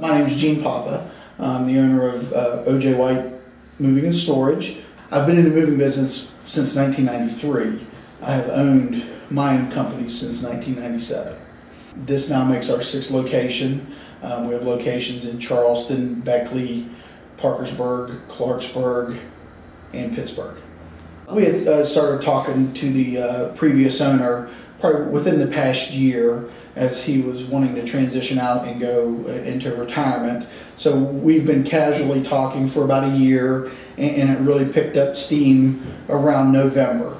My name is Gene Papa. I'm the owner of O.J. White Moving and Storage. I've been in the moving business since 1993. I have owned my own company since 1997. This now makes our sixth location. We have locations in Charleston, Beckley, Parkersburg, Clarksburg, and Pittsburgh. We had started talking to the previous owner probably within the past year as he was wanting to transition out and go into retirement. So we've been casually talking for about a year, and it really picked up steam around November.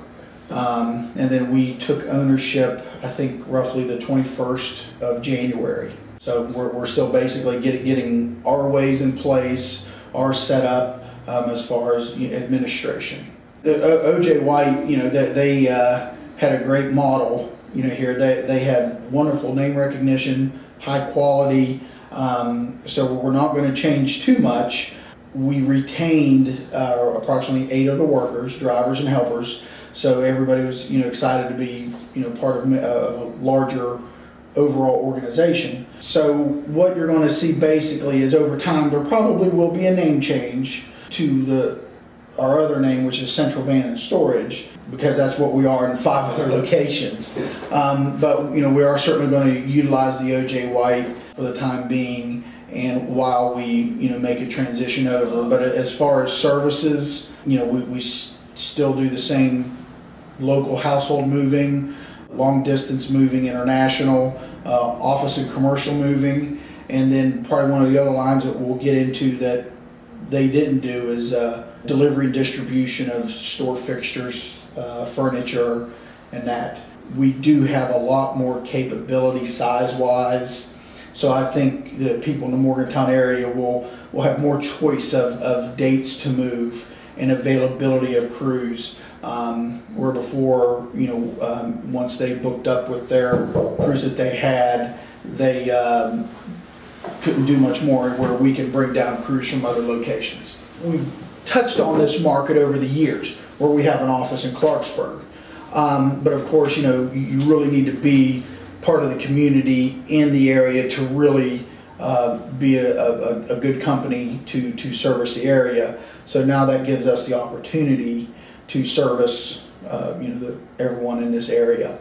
And then we took ownership, I think, roughly the 21st of January. So we're still basically getting our ways in place, our setup as far as administration. O.J. White, they had a great model. Here they have wonderful name recognition, high quality. So we're not going to change too much. We retained approximately 8 of the workers, drivers and helpers. So everybody was excited to be part of a larger overall organization. So what you're going to see basically is over time there probably will be a name change to our other name, which is Central Van and Storage, because that's what we are in 5 other locations. But we are certainly going to utilize the O.J. White for the time being, and while we make a transition over. But as far as services, we still do the same local household moving, long distance moving, international, office and commercial moving, and then probably one of the other lines that we'll get into that they didn't do is delivery and distribution of store fixtures, furniture, and that. We do have a lot more capability size-wise, so I think that people in the Morgantown area will have more choice of dates to move and availability of crews. Where before, once they booked up with their crews that they had, they couldn't do much more, where we can bring down crews from other locations. We've touched on this market over the years where we have an office in Clarksburg. But of course, you really need to be part of the community in the area to really be a good company to service the area. So now that gives us the opportunity to service everyone in this area.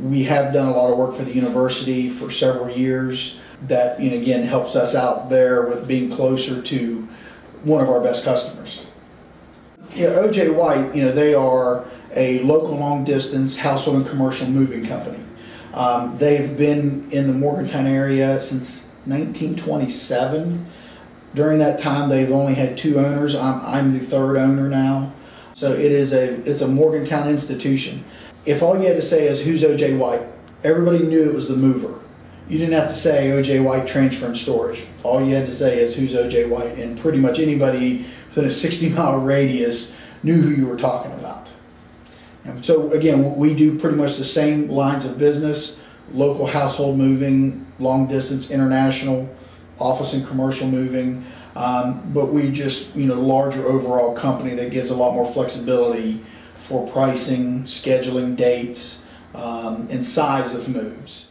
We have done a lot of work for the university for several years. That again helps us out there with being closer to one of our best customers. O.J. White, they are a local long distance household and commercial moving company. They've been in the Morgantown area since 1927. During that time, they've only had 2 owners. I'm the 3rd owner now. So it's a Morgantown institution. If all you had to say is who's O.J. White, everybody knew it was the mover. You didn't have to say O.J. White Transfer and Storage. All you had to say is who's O.J. White, and pretty much anybody within a 60-mile radius knew who you were talking about. And so again, we do pretty much the same lines of business: local household moving, long distance, international, office and commercial moving. But we just larger overall company that gives a lot more flexibility for pricing, scheduling dates, and size of moves.